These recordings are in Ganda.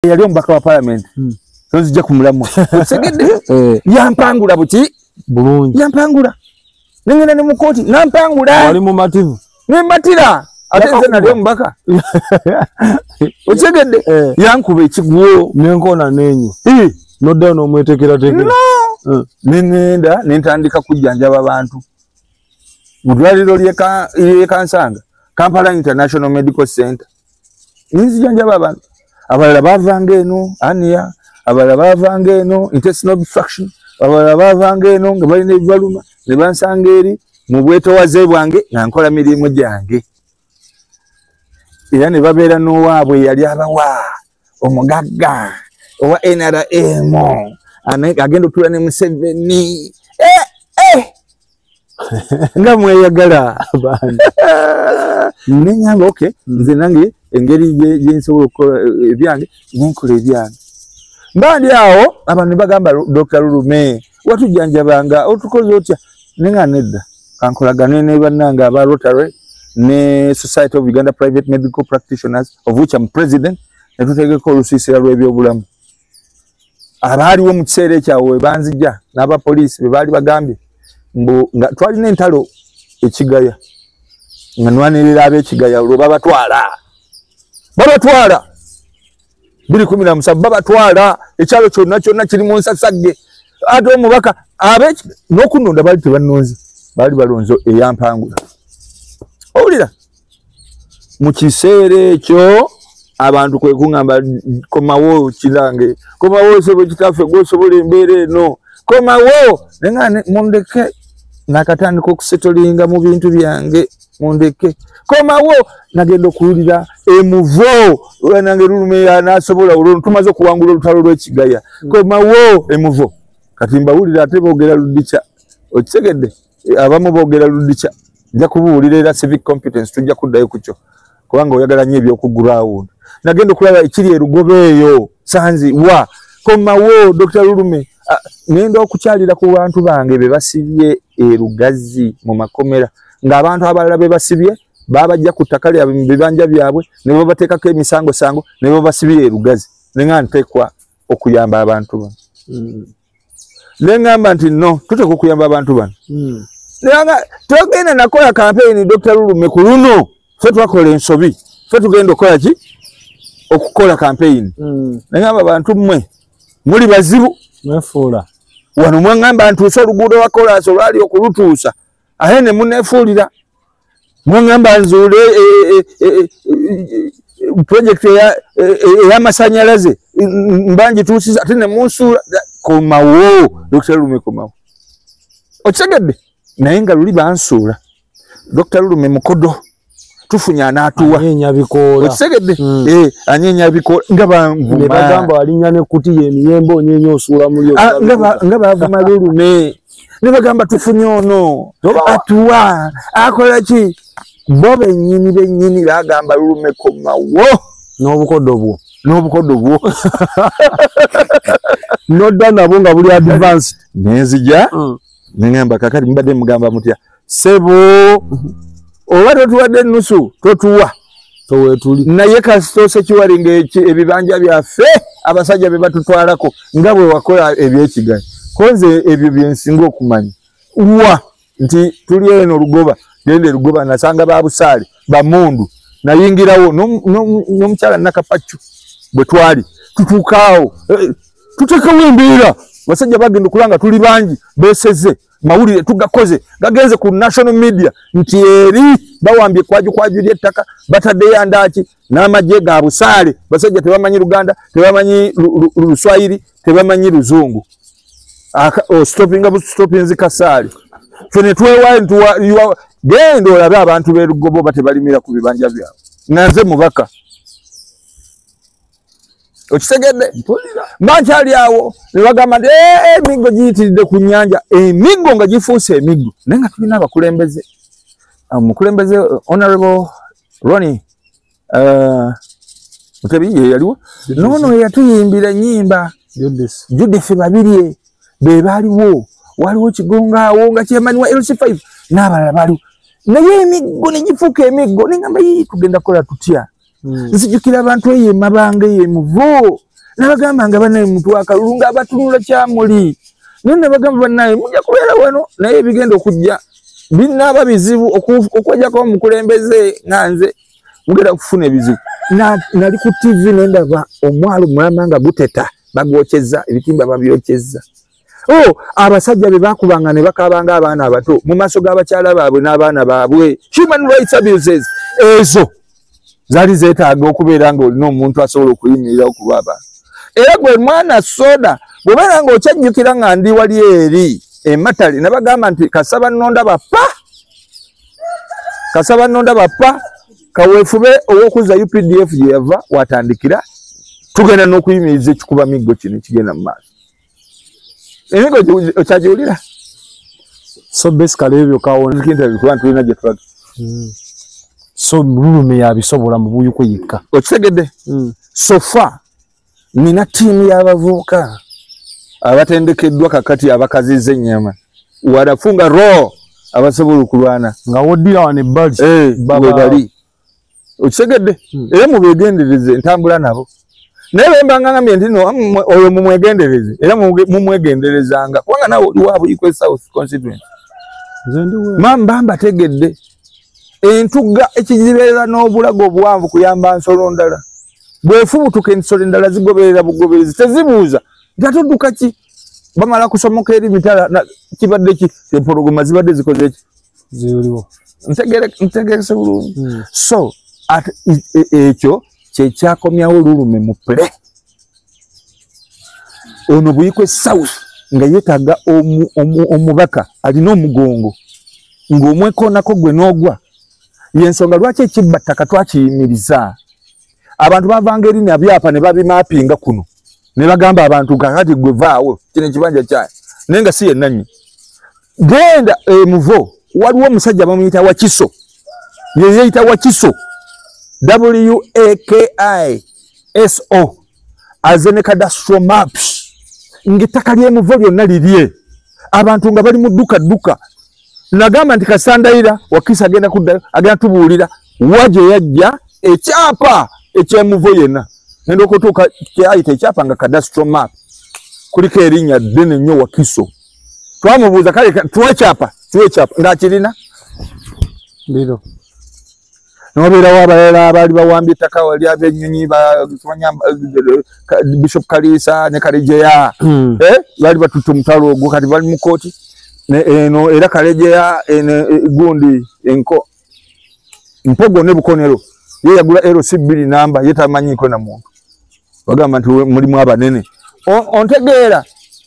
yali omubaka wa parliament tozijja kumulamu segedde yampangula buti bulungi yampangula ningena ne mukoti nampangula wali mu mativu nembatira ate nze nali omubaka osegedde yankuba ekigwo nenkona nenyi nodda n'omwetekera tekera ningenda nentandika kujjanjaba abantu mu ddwaliro ly'ekansanga Kampala International Medical Center nzijanjaba abantu abalala bavanga eno ania abalala bavanga eno intestinal obstruction abalala bavanga eno nga balina ebibaluma ne bansanga eri mu bwetowaze bwange nga nkola mirimu gyange era ne babeera n'owaabwe yali abawa omugagga owa NRM agenda otuula ne Museveni nga mweyagala nenyamba okay nze nange engeri gyensobola okukola ebyange nenkola ebyange mbandi awo abantu bagamba Dr. Lulume watujjanjabanga otukoze otya nenga nedda kankolagane ne bannanga aba Rotary ne Society of Uganda Private Medical Practitioners of which I'm president netutegeka olusiisira lw'ebyobulamu abaaliwo mu kiseera ekyawe banzijja n'abapoliisi be baali bagambye mbu nga twalina entalo ekigaya nga nwanirira ab'ekigaya olwo babatwala 2017 babatwala ekyalo kyonna kiri mu nsasagge ate omubaka n'okunonda baali tebannonzi baali balonzo eyampangula owulira mu kiseera ekyo abantu kwe kuŋŋamba komawo kirange komawo sebo kitaffe gwosobola embeera eno komawo nenga mundeke nakatandika okusetolinga mu bintu byange mundeke komawo nagenda okuwulira emuvo nange Lulume nasobola olwo tumaze okuwangula olutalo lw'ekigaya komawo emuvo kati mbawulira ate boogera ludica okisegedde abamu boogera ludica nja kubuwulira era civic competence tujja kuddayo ku kyo kubanga oyagala nnyo ebyokugulawundi nagenda okulaba ekiri erugobe eyo sanzi wa komawo Dr. Lulume ngenda okukyalira ku bantu bange be basibye erugazi mu makomera ng'abantu abalala be basibye babajja ku ttaka lyabwe mu bibanja byabwe ne babateekako emisango ne babasibye erugazi nenga nteekwa okuyamba abantu bano nengamba nti no tuteekwa okuyamba abantu bano nenga togenda nakola campaign Dr. Lulume ku luno ffe twakola ensobi ffe tugenda okukola ki okukola campaign nengamba abantu mmwe muli bazibu mwefuula wano mwangamba ntuuse oluguudo lwa kolasi olwali okulutuusa aye ne muneefuulira mwangamba nzuule project ey'amasanyalaze mbangituusiza ate ne munsuula komawo Dr. Lulume komawo okisegedde naye nga luli bansuula Dr. Lulume mukodo tufunya anaatuwa anyenya bikoola okisegedde anyenya bikoola nga banvuma ne bagamba walinya ne kuti y'emiyembe onyenya osuula mulyo nga bavuma Lulume ne bagamba tufunye ono atuwa akola ki bo bennyini bagamba Lulume komawo n'obukodo bwo nodda nabo nga buli advance nenzija nengamba kakati mbadde mugamba mutya sebo oba totuwadde ennusu totuwa towetuli naye kasitose kiwalinga ebibanja byaffe abasajja be batutwalako nga bwe wakola ebyekigaya konze ebyo byensinga okumanya wa nti tuli eno Lugoba gende Lugoba nasanga babusaale bamundu nayingirawo n'omukyala Nakapacu bwe twali tutuukaawo tutekawo embeera basajja bagenda okulanga tuli bangi beseze mawulire tugakoze gagenze ku national media nti eri bawambye kwaju ly'ettaka bataddeyo andaki n'amagye ga busaale basajja tebamanyi Luganda tebamanyi Luswayiri tebamanyi Luzungu stopping kasaali fene twewayo genda olabe abantu b'e Lugobo batebalimira ku bibanja byabwe nanze mubaka okisegedde mbakyali awo ne bagamba nti emiggo giyitiridde ku nnyanja emiggo nga gifuuse emiggo naye nga tulina abakulembeze omukulembeze Honorable Ronnie Mutebi ye yaliwo nono yatuyimbira nnyimba Judith Babirye be baaliwo waliwo Kigonga awo nga kyemani wa LC5 n'abalala baaliwo naye emiggo ne gifuuka emiggo ne ngamba tugenda kola tutya nzijukira abantu eyo emabanga eyo emuvo nabagamba nga banaye muntu akalunga abatunula kyamuli nene bagamba banaye mujja kubeera wano naye bigenda okujja binaba bizibu okwejjako omukulembeze nganze mugenda kufuna ebizibu nali ku TV nendaba omwalo mulama nga guteta bagwokyeza ebitimba babyokyeza abasajja be bakubanga ne bakabanga abaana abato mu maaso g'abakyala baabwe n'abaana baabwe human rights abuses ezo zali zeetaaga okubeera nga olina omuntu asobola okuyimirira okulwaba era gwe mwana soda bw'obeera nga okyajjukira nga ndi wali eri ematali nabagamba nti kasaba nnonda bappa kaweefube ow'okuzza UPDF gye yava watandikira tugenda n'okuyimiriza ekikuba miggo kino kigenda mu maaso emiggo okyagiwulira so basically ebyo kawona kuba ntulina gye tulaga so Lulume yabisobola mu buyuko yekka okitegedde sofa nina ttiimu y'abavubuka abatendekeddwa kakati abakaziza ennyama wanafunga ro abasobola okulwana nga woddira wano ebbali bali okitegedde era mubegendereze entambula nabo naye bembangambye nti no oyo mumwegendereze era mumwegenderezanga kubanga nawe oli waabuyikwe South Constituency mamba mbategedde entugga ekizibeerera n'obulago obuwanvu kuyamba nsolo ndala bwefubutuka ensolo endala zigoberera bugoberezi tezibuuza nti atudduka ki bamala kusomoka eri mitala kibadde ki empologoma zibadde zikoze ki ziwuliwo ntegerese bulungi so ekyo kyekyakomyawo Lulume mu pule ono buyikwe South nga yeetaaga omubaka alina omugongo ng'omwekoonako gwe n'ogwa yensonga lwaki ekibbattaka twakiyimiriza abantu bavanga eri nabyapa ne babimapinga kuno ne bagamba abantu kakati gwe vaawo kino ekibanja kyayo naye nga si yennanyi genda emuvo waliwo omusajja bamuyita Wakiso ye yeyita Wakiso WAKISO azene cadastral maps ng'ettaka ly'emuvo lyonna lirye abantu nga bali mu dduka nagamba nti Kasandayira Wakiso agenda kuddayo agenda tubuulira waje yajja ekyapa ekyemuvo yenna ngenda okutuuka kyayita ekyapa nga cadastral map kuliko erinnya ddene nnyo Wakiso twamubuuza kale tuwe ekyapa ng'akirina biro nobeerawo abalala abaali bawambye ettaka wali ab'ennyonyi Bishop Kaliisa ne Kalejeya baali batutte omutalo ogwo kati bali mu kooti eno era Kalejeya gundi enko Mpogo ne Bukonero ye yagula LC2 namba yetamanyiiko na muntu bagamba nti mulimu abanene ontegeera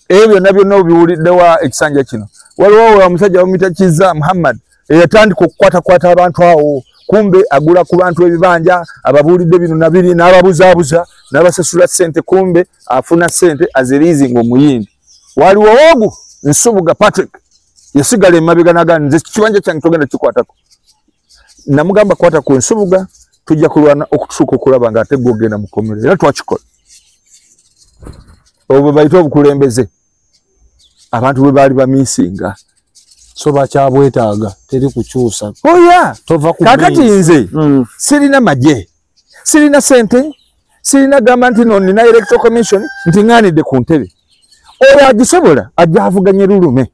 ebyo nabyo nobiwuliddewa ekisanja kino waliwo omusajja bamuyita Kiza Muhammad eyatandika okukwatakwata abantu awo kumbe agula ku bantu ebibanja ababuulidde bino nabiri n'ababuzaabuza n'abasasula ssente kumbe afuna ssente aziriizinga omuyindi waliwo ogu Nsubuga Patrick yasigala emabega nagamba nze kibanja kyange togenda kikwatako namugamba kwata ku Nsubuga tujja kulwana okutuuka okulaba ng'ate gwogenda mu kkomero era twakikola obwo bayita obukulembeze abantu bwe baali bamiisinga so bakyabwetaaga teri kukyusa tova ku kakati nze sirina maje sirina sente sirina gamba nti no nina electoral commission nti ŋŋaanidde ku ntebe oyo agisobola ajja avuganye Lulume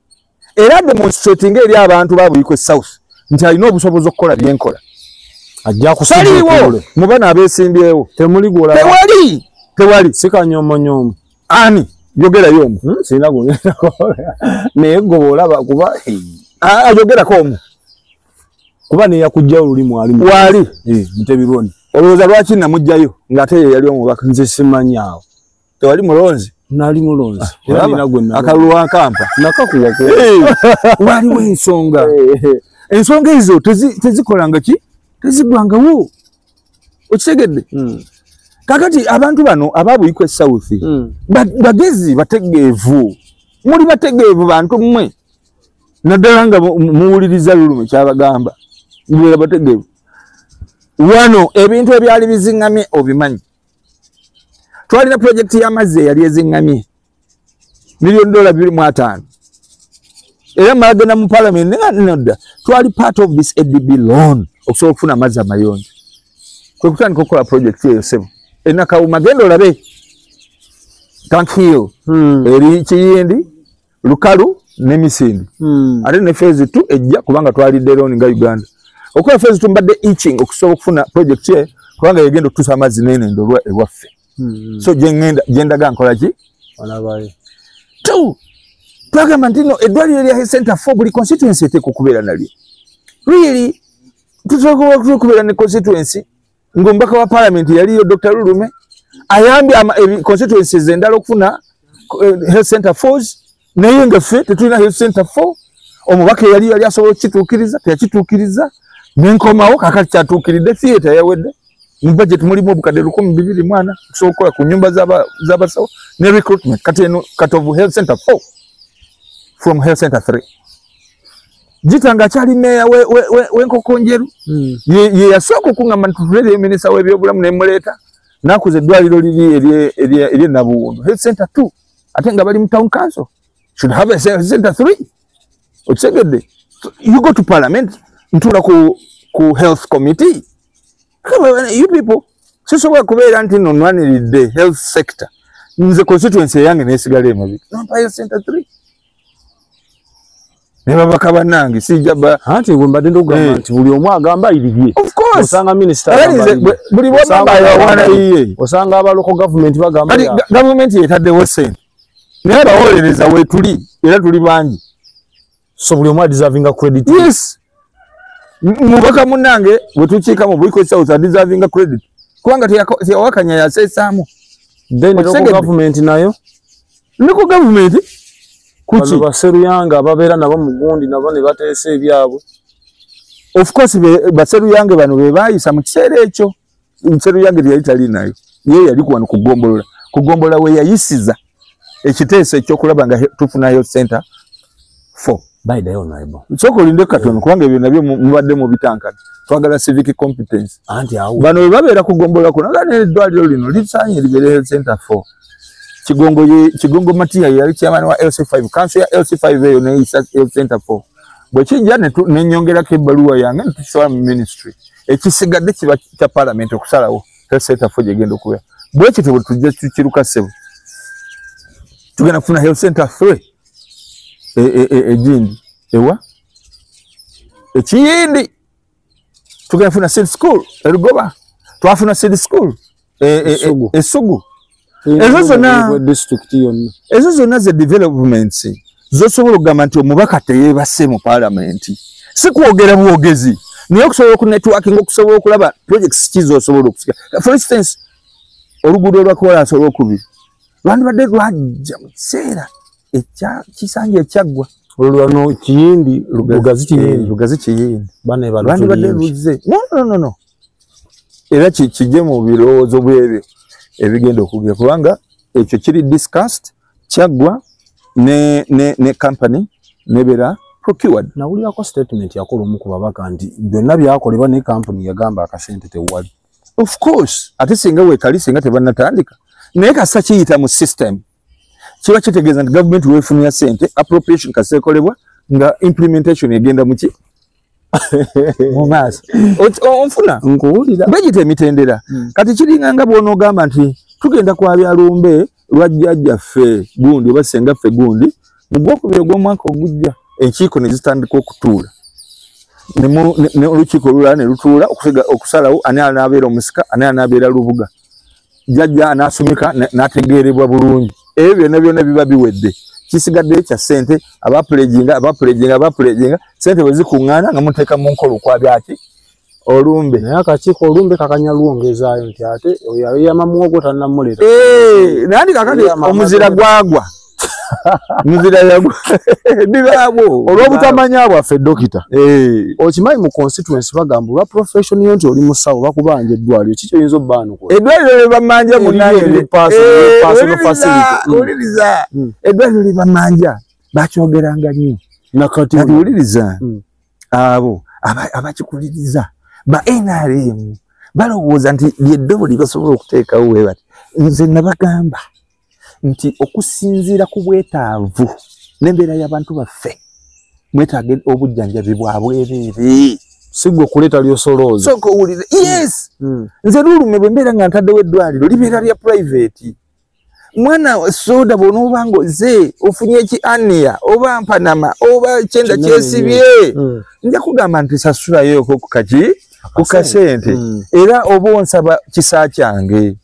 era demonstrating eri abantu babuyikwe South nti alina obusobozi okukola byenkola ajja kusaliwo mu bana abeesimbyewo temuli gola tewali sikanyomonyoma ani yogerayo omu sina gogera naye gobola kuba ayogerako omu kuba ne yakujja olulimu ali wali Ntebironi olowooza lwaki namugjayo ng'ate ye yali omubaka nze simanyaawo tewali mulonzi nali mulonzi akalulu wa Kampa nakakuwa waliwo ensonga ezo tezikolanga ki tezigwangawo okitegedde kakati abantu bano ababuyikwe South bagezi bategeevu muli bategeevu bantu mmwe naddala nga muwuliriza Lulume kyabagamba mubeera bategeevu wano ebintu ebyali bizingamye obimanyi twalina projekiti y'amazzi eyali ezingamye $2,500,000 era malagenda mu parliament nodda twali part of this ADB loan okusobola okufuna amazzi amayonjo kwe kutandika okukola projekiti eyo sebo enakawuma genda olabe Tank Hill eri Kiyindi Lukalu ne Misindi ate ne phase 2 ejja kubanga twalidde loan nga Uganda okuwa phase 2 mbadde itching okusobola okufuna project ye kubanga yegenda okutusa amazzi nene ndolwa ewaffe so jendaga nkola ki walabaye tu twagamba nti no eddwaliro lya health center for buli constituency eteeka okubeera nalyo really tusobola okubeera ne constituency ng'omubaka wa parliament yaliyo Dr. Lulume ayambye constituencies endala okufuna health center force naye nga ffe tetulina health center for omubaka yali asobola okukituukiriza teyakituukiriza nenkomawo kakati kyatuukiridde theatre yawedde mu budget mulimu obukadde 200 mwana okusobola okukola ku nnyumba z'abasawo ne recruitment kati eno katovu health center 4 from health center 3 Jitanga akyali meya w'Enkokonjeru ye yasooka okuŋŋamba nti tulere minisita w'ebyobulamu ne muleeta nakuza eddwaliro liri eri Nabuwundu health center 2 ate nga bali mu town council should have a health center 3 okitegedde you go to parliament ntula ku health committee you people sisobola kubeera nti nonwaniridde health sector nze constituency yange nesigala emabega nampa health center 3 nebabaka bannange sijaba anti gwe mbadde ndogamba nti buli omu agamba iribye of course osanga minister buli bwagamba yawana iye osanga abaloko government bagamba government yetaddewo sente naye bawolereza wetuli era tuli bangi so buli omu deserving credit yes mubaka munnange bwetukiika mu Buiko South deserving credit kubanga teyawakanya yaseesaamu then local government nayo local government kuki baseru yanga ababeera nabo mugundi nabo ne bateesa ebyabwe of course baseru yange bano be baayisa mu kiseera ekyo baseru yange yali tali nayo ye yali kuwano kugombola we yayisiza ekiteeso ekyokulaba nga tufuna health center 4 by the honorable soko linde katono kubanga ebyo nabyo mubadde mu bitankana twagala civic competence anti awo bano we babeera kugombola kuno nga eddwaliro lino lisaanye libere health center 4 Kigongo Matia yali chairman wa LC5 council ya LC5 eyo ne health center 4 bwe kijja ne nyongerako ebbaluwa yange ntukisobola mu ministry ekisigadde kiba kya parliament okusalawo health center 4 gyegenda okubeera bwe kityo bwe tujja tukiruka ssebo tugenda kufuna health center 3 ejindi ewa Ekiyindi tugenda kufuna seed school erugoba twafuna seed school Essugu ezo zonna ze developments zosobola okugamba nti omubaka teyeebase mu parliament si kwogera bwogezi naye okusobola okunetworking okusobola okulaba projects ki zosobola okusika for instance oluguudo lwa kolansi olwokubiri lwandibadde lwajja mu kiseera kisanja ekyaggwa olwano Kiyindi Lugazi Kiyindi lwandibadde luze no era kijje mu birowoozo bwebyo ebigenda okugira kubanga ekyo kiri discussed kyaggwa ne company nebera procured na uli yako statement yakola omu ku babaka nti byonna byakolebwa ne company yagamba akasente tewali of course ate singa weekali singa tebannatandika naye kasa kiyita mu system kiba kitegeeza nti government weefunira sente appropriation kaseekolebwa nga implementation egenda muki mumaaso onfuna nkuwulira begita emitendera kati kiringa nga bw'onoogamba nti tugenda kwabya lumbe lwajjajjaffe gundi oba sengaffe gundi mu gwokubiri gw'omwaka ogujja enkiiko ne zitandika okutuula olukiiko olulala ne lutuula okusalawo ani anaabeera omusika ani anaabeera lubuga jjajja anaasomeka n'ategeerebwa bulungi ebyo byonna byonna biba biwedde kisigadde kya sente abapuleginga sente bwe zikuŋŋaana nga muteeka mu nkola okwabyaki olumbe naye akakiiko olumbe kakanya lwongezaayo nti ate yayama muwogo tannamuleta nandi kakati omuzira gwagwa muzira yagwa bibabo olw'obutamanya bwaffe dokita okimanyi mu constituency bagamba olwa profession yo nti oli musawo bakubanja eddwaliro kiki oyinza obbaanukola eddwaliro libamanja uliriza eddwaliro libamanja bakyogeranga nnyo nakati uliriza abo abakikuliriza ba NRM balowooza nti lyeddobo libasobola okuteekawo webati nze nabagamba nti okusinziira ku bwetaavu n'embeera y'abantu baffe mwetaaga obujjanjabi bwa bwereere si gwe okuleeta lyosolooza sooka owulire yes nze Lulume bwe mbeera nga ntaddewo eddwaliro libeera lya private mwana soda bono bango ze ofunye ki ania oba mpanama oba chenda kyesibye nja kugamba nti sasula yo ko kukaji kukasente era obonsaba kisa kyange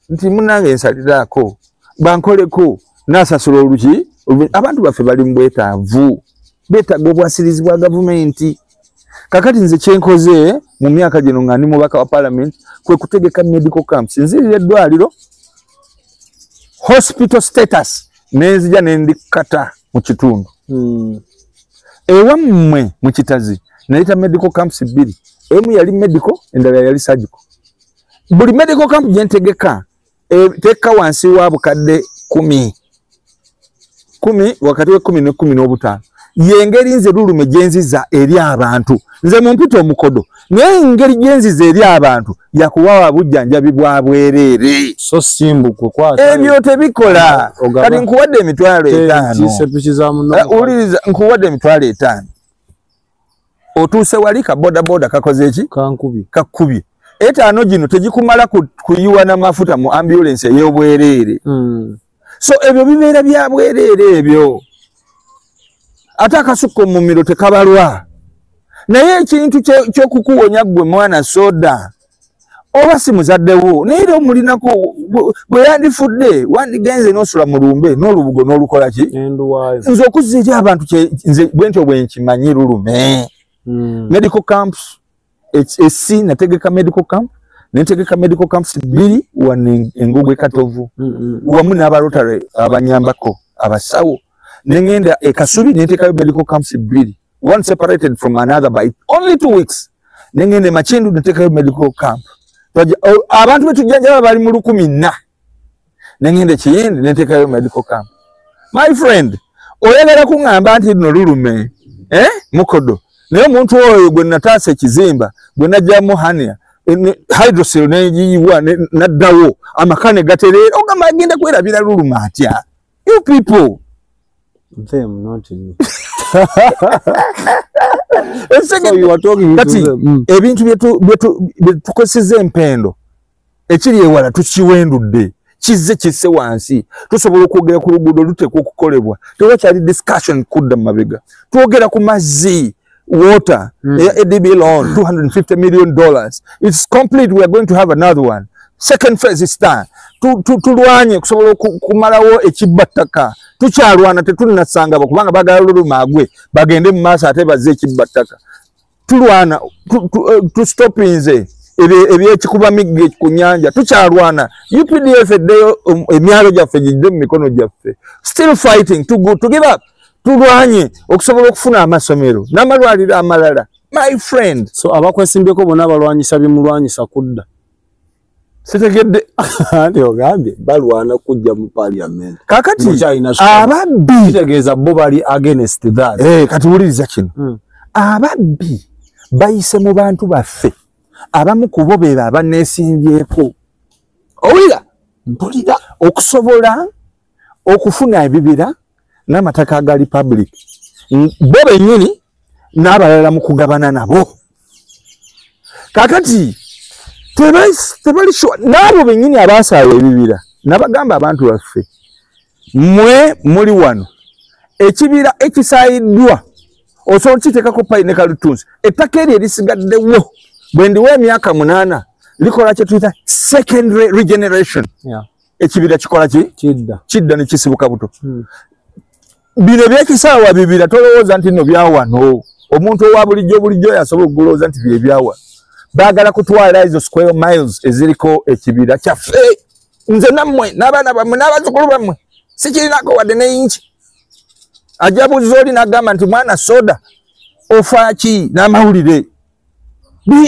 nti munange nsalirako bankoleko nasasula oluki abantu baffe bali mbwetaavu betaaga obwasirizi bwa gavumenti kakati nze kyenkoze mu myaka gino nga ndi mubaka wa parliament kwe kutegeka medical camps nzirira eddwaliro hospital status nenzija nendikata mu kitundu ewammwe mu Kitazi naleta medical camps 2 emu yali medical endala yali surgical buli medical camp jentegeka teka wansi wa bukadde 10 wakati we 10 ne 15 yengeri nze lulume genziza eri abantu nze mumpito omukodo naye ngeri genziza eri abantu yakuwawa bujjanjabi bwa bwerere so simbu kukwata ebyo tebikola kati nkuwadde emitwalo 5 uliriza nkuwadde emitwalo 5 otuuse wali ka boda kakoze eki kakubi 5 gino tegikumala kuyiwa na mafuta mu ambulance ey'obwerere so ebyo bibeera bya bwerere ebyo ate akasuko mu miro tekabalwa naye ekintu ky'okukuwonya gwe mwana soda oba si muzaddewo naye era omulinako bwe yandifudde wandigenze n'osula mu lumbe n'olubugo n'olukola ki nze okuzza eri abantu nze bwentyo bwe nkimanyi lulume medical camps esi nategeka medical camp nentegeka medical camps 2 wano Engugwe Katovu wamu n'abarotary abanyambako abasawo nengenda ekasubi nentekayo medical camps 2 one separated from another by only 2 weeks nengende Machindu nentekayo medical camp abantu betujjanjaba bali mu 10 nengende Kiyindi nentekayo medical camp my friend oyagala kuŋŋamba nti no lulume mukodo naye omuntu oyo gwe nataasa ekizimba gwe najjamu hania hydrocell neyiwa naddawo amakane gaterera ogamba agenda kwerabira luluma atya you people them not in so you are talking kati ebintu byetukoseze empendo ekiri ewala tukiwendudde kisse wansi tusobola okwogera ku luguudo luteekwa okukolebwa tewakyali discussion kudda mu mabega twogera ku mazzi water ADB loan $250 million it's complete. We are going to have another one. Second phase is done. Tulwanye kusobola kumalawo ekibattaka tukyalwana tetunasanga bakubanga bagala luluma agwe bagende mu maaso ate bazze ekibattaka tulwana to stop inze ebyekikuba migge ku nyanja tukyalwana UPDF eddeyo emyalo gyaffe gidde mu mikono gyaffe still fighting too good to give up tulwanye okusobola okufuna amasomero n'amalwaliro amalala my friend. So abakwesimbyeko bonna balwanyisa bimulwanyisa kudda sitegedde andi ogambye balwana kujja mu parliament kakati ababbi kitegeeza bo bali against that kati wuliriza kino ababbi bayise mu bantu baffe abamu kubo beera abaneesimbyeko owulira mpulira okusobola okufuna ebibira n'amataka agali public bo bennyini n'abalala mu kugabana nabo kakati tebali sure nabo bennyini abasaawa ebibira nabagamba abantu baffe mwe muli wano ekibira ekisaayiddwa osobola kiteekako payi ne kalutunsi ettaka eryo erisigaddewo bwe ndiwa emyaka 8 likola kye tuyita secondary regeneration. Ekibira kikola ki kidda ne kisibuka buto bino byekisaawa bibira tolowooza nti no byawano omuntu owa bulijjo yasobola okulowooza nti bye byawa bagala kutwala ezo square miles eziriko ekibira kyaffe nze nammwe n'abaana bammwe n'abazzukulu bammwe sikirinako wadde n'eyinki ajabuuza oli n'agamba nti mwana soda ofaaki n'amawulire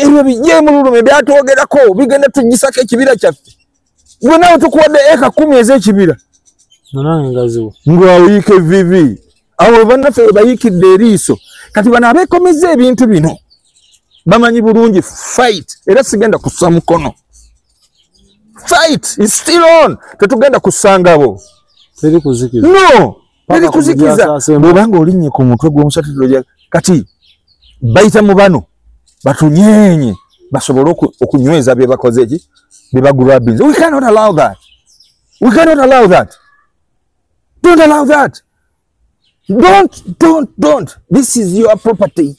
ebyo bijje mu lulume byatwogerako bigenda tugisako ekibira kyaffe gwe nawe tukuwadde eka 10 ez'ekibira ng'awiika evivi abo bannaffe bayiikidde eriiso kati bano abeekomeza ebintu bino bamanyi bulungi fight era sigenda kussa mukono fight is still on tetugenda kusangabo teri kuzikiza no teri kuzikiza bwobanga olinnye ku mutwe gw'omusatuliro kati bayita mu bano batunyenye basobole okunyweza bye bakoze eki bye bagulwa binze we cannot allow that We cannot allow that. Don't allow that. Don't. This is your property.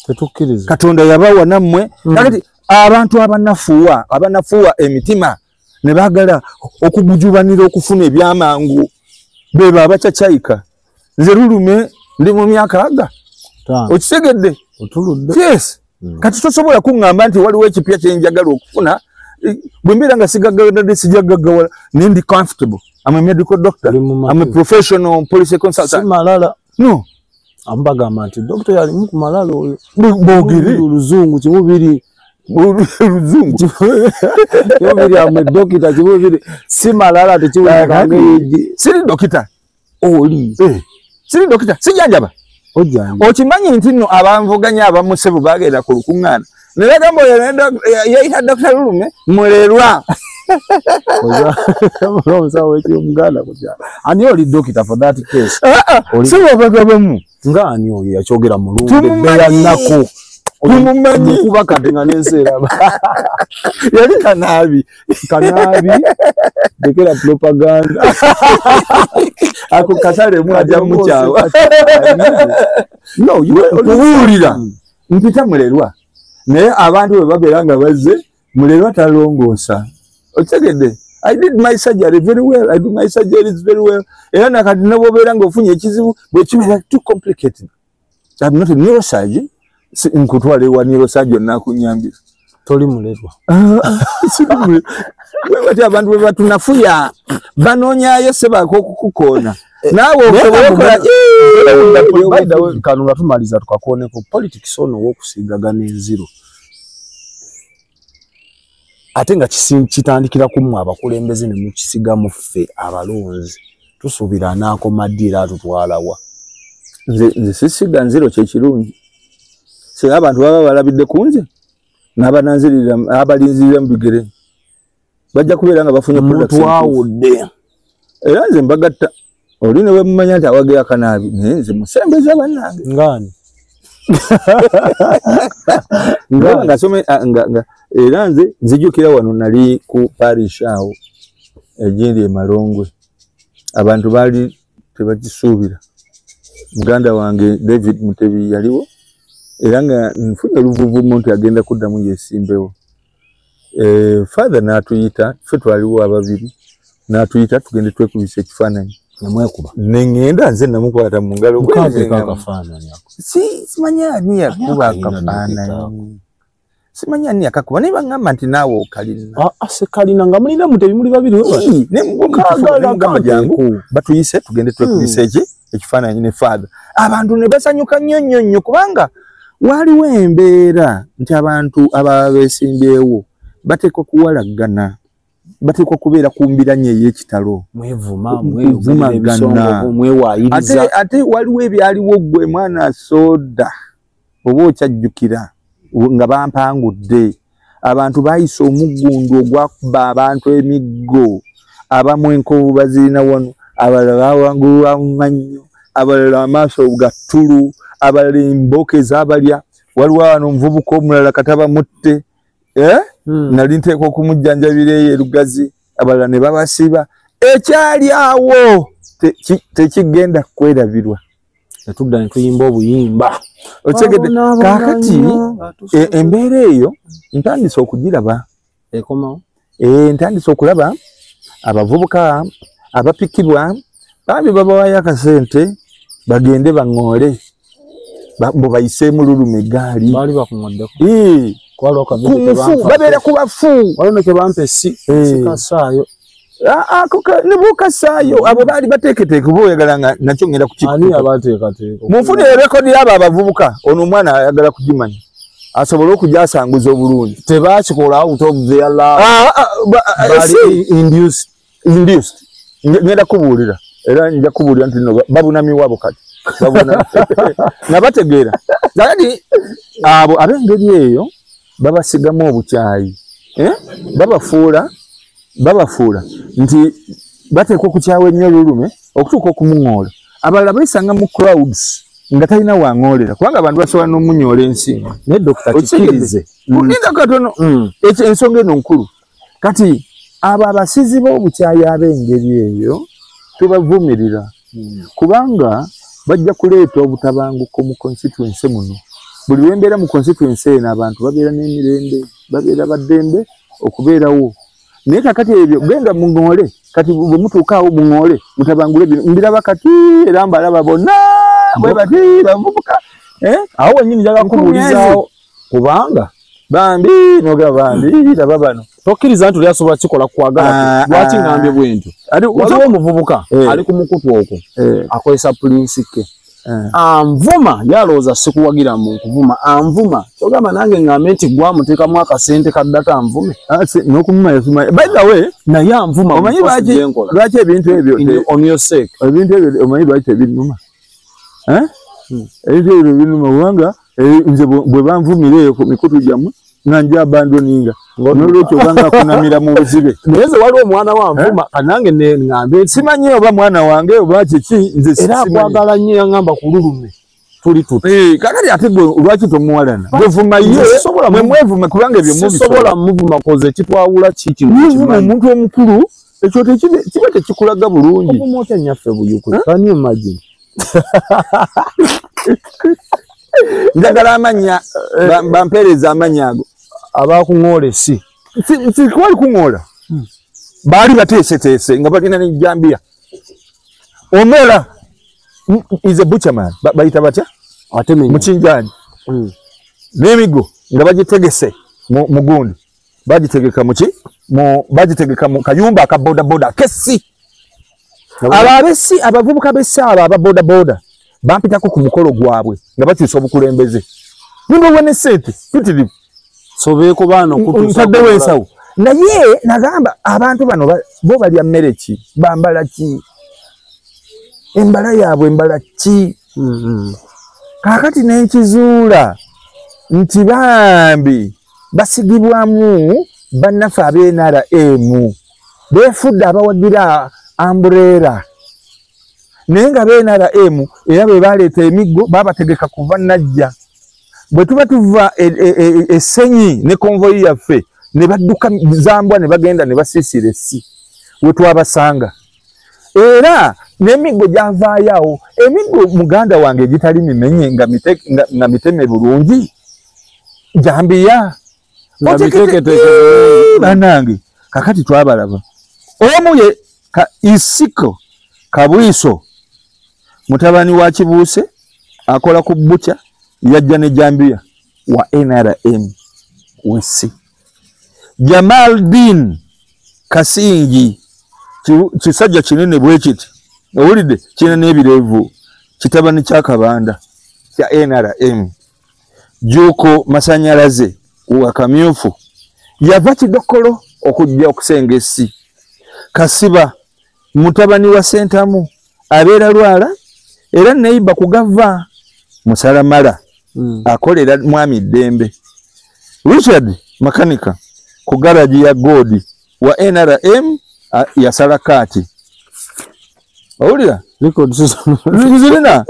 Tetukkiriza. Katonda yabawa nammwe. Kati abantu abanafuwa emitima ne bagala okugujubanira okufuna ebyamangu. Beba abachachaika. Nze Lulume ndi mu myaka aga. Okisegedde. Otuludde. Yes. Kati tosobola kuŋŋamba nti waliwo ekipya kye njagala okufuna. Bwe mbeera nga sigagala sijagagawala nendi comfortable. I'm a medical doctor. I'm a professional police consultant. Si malala. No. Ambagamba nti doctor yali mu malala oyo. Bogiri. Luzungu kimubiri. Luzungu. Kimubiri ame doctor kimubiri. Si malala tekibuli. Siri doctor. Oli. Siri doctor. Sijanjaba. Ojanja. Okimanyi nti nno abanvuganya abamusebu bagenda ku lukuŋŋaana. Ne bagamba yayita Dr. Lulume mulerwa. Ani oli doctor for that case. Si wabagabamu. Nga ani oli yakyogera mu lumbe beya nnako. Tumumanyi kuba kadenga n'enseera. Yali Kanaabi. Dekera propaganda. Ako kasale mwaja mukyawa. No, kuwulira. Mpita mulerwa. Naye abantu bwe babeera nga bazze mulerwa talongoosa. Otegedde. I did my surgery very well. I do my surgeries very well. Era nakati nabobeera ng'ofunye ekizibu bwe kiba too complicated. I'm not a neurosurgeon. Nkutwale wa neurosurgeon nakunyambira. Toli mulerwa. Bati abantu bwe batunafuya banoonyaayo sebako okukukoona. Naawe osobola kanu tumaliza tukakooneko politics ono w'okusiigagana enziro. Ate nga kitandikira ku mmwe abakulembeze ne mukisigamu ffe abalonzi. Tusuubira anaakoma ddiira atutwalawa. Nze sisiga nziro kyekirungi. Singa abantu baba balabidde ku nze n'abananzirira abalinzirira mu bigere bajja kubeera nga bafunye mutwawudde. Era nze mbagatta. Oli ne wemumanya nti awagira Kanaabi naye nze musembeza bannange. Ngani? Era nze nzijukira wano nali ku parish awo egindi e Malongwe. Abantu baali tebakisuubira. Muganda wange David Mutebi yaliwo. Era nga nfunye oluvuvumu nti agenda kuddamu yeesimbewo. Father n'atuyita, ffe twaliwo ababiri. N'atuyita tugende twekubisa ekifaananyi. Namwekuba. Nengenda nze namukwata mu ngalo. Mukambeka akafaananyi ako. Simanya ani yakuba akafaananyi. Simanya ani akakuba naye baŋŋamba nti naawe okalina. Se kalina nga mulina Mutebi muli babiri wewe. Ne mugamba jangu batuyise tugende twekubisa ekifaananyi ne Father. Abantu ne basanyuka nnyo kubanga waliwo embeera nti abantu ababa beesimbyewo bateekwa kuwalagana. Bateekwa kubeera ku mbiranye ey'ekitalo. Mwewayiriza. Ate waliwo ebyaliwo ggwe mwana soda oba okyajjukira nga bampangudde. Abantu baayisa omuggundu ogwakuba abantu emiggo. Abamu enkovu bazirina wano, abalala bawangulwa mu mannyo, abalala amaaso gattulu, abalala embooko ezaabalya. Waliwo wano omuvubuka omulala kataba mutte. Nali nteekwa okumujjanjabira eyo erugazi. Abalala ne babasiba. Ekyali awo tekigenda kwerabirwa. Netudda ne tuyimba obuyimba. Otegedde kaakati embeera eyo ntandise okugiraba. Ekomawo? Ntandise okulaba abavubuka abapikibwa bambi babawayo akasente bagende baŋŋoole bo bayiseemu Lulume eggaali. Baali bakuŋŋoddeko. Babeera ku bafu. Waliwo kye bampa sikasaayo. Ne bukasaayo abo baali bateeketeeke oba oyagala nga nakyo ngenda kukikuba. Ani abateekateeka? Munfune rekodi y'abo abavubuka ono omwana ayagala kugimanya asobole okugyasanguza obulungi. Tebakikola out of their love. Induced. Ngenda kubuulira era nja kubuulira nti no babunamiwabo kati. Nabategeera. Kati abo ab'engeri eyo babasigamu obukyayi. Babafuula nti bateekwa okukyawa ennyo Lulume okutuuka okumuŋŋoola. Abalala bayisanga mu crowds nga talina waŋŋoolera kubanga abantu basobola n'omunyoola ensi. Naye Dr. Kikirize. Kulinda katono. Ensonga eno nkulu. Kati abo abasizi b'obukyayi ab'engeri eyo tubavumirira kubanga bajja kuleeta obutabanguko mu constituency muno. Buli wembeera mu constituency eno abantu babeera n'emirembe, babeera baddembe okubeerawo. Naye kakati ebyo genda muŋŋoole, kati bwe mutuuka awo muŋŋoole mutabangule bino mbiraba kati era mbalaba bonna bwe bati bavubuka. Awo wennyini njaga kubuulizaawo kubanga bambi noga bambi laba bano tokkiriza nti lyasobola kikola kwagala lwaki ngambye bwentyo waliwo omuvubuka ali ku mukutu okwo akozesa pulinsike anvuma yalowooza sikuwagira mu nkuvuma anvuma kyogamba nange ngambe nti gwamuteekamu akasente kaddata anvume n'okumuma yasuma by the way naye anvuma omanyi lwaki ebintu ebyo on your sake ebintu ebyo omanyi lwaki ebinuma ebintu ebyo binuma kubanga nze bwe banvumira ku mikutu gyammwe nga nja abandoninga n'olwekyo obanga kunamira mu buzibe naye nze waliwo omwana wanvuma nange ngambe simanyi oba mwana wange oba kiki nze era akwagala nnyo yaŋŋamba kululume tuli tuti kakati ate gwe lwaki tomuwalana gwevuma ye mwe mwevume kubanga ebyo sisobola muvuma koze kitwawula kikivuma omuntu omukulu ekyo kiba tekikulaga bulungi okumota nyaffe buyuku kani imagine njagala amanya bampeereza amanya ago abakuŋoole si kwali kuŋoola baali bateeseteese nga balina n'ejjambiya omera is a butcherman bayita batya mukinjani n'emigo nga bagitegese mu gundi bagitegeka muki bagitegeka mu kayumba aka bodaboda kesi ababesi abavubuka besi abo aba bodaboda bampitako ku mukolo gwabwe nga bakyusa obukulembeze nimba wene sente tutirivu sobeeko baana ntaddewo ensawo naye nagamba abantu bano bo balya mmere ki bambala ki embala yaabwe embala ki kaakati nenkizuula nti bambi basigibwamu bannaffe ab'NRM beefudde abawagira ambuleera naye nga b'NRM era bwe baleeta emiggo babategeka kuva najja bwe tuba tuva essenyi ne konvoyi yaffe ne badduka zambwa ne bagenda ne basiisira essi we twabasanga era n'emiggo gyavaayawo emiggo muganda wange egitali mimenye nga miteme bulungi jambiya banange kakati twabalaba omu ye isiko kabwiso mutabani wa Kibuuse akola ku butya yajja ne jambiya wa NRM wesi Jamaldin Kasingi kisajja kinene bwe kiti owulidde kina n'ebirevu kitabani kya Kabanda kya NRM Juko Masanyalaze wa kamyufu yava Kidokolo okujja okusenga essi Kasiba mutabani wa Sentamu abeera Lwala era neiba kugava Musalamala akolera mwami Dembe Richard makanika ku garaji ya Godi wa NRM yasala kati owulira zirina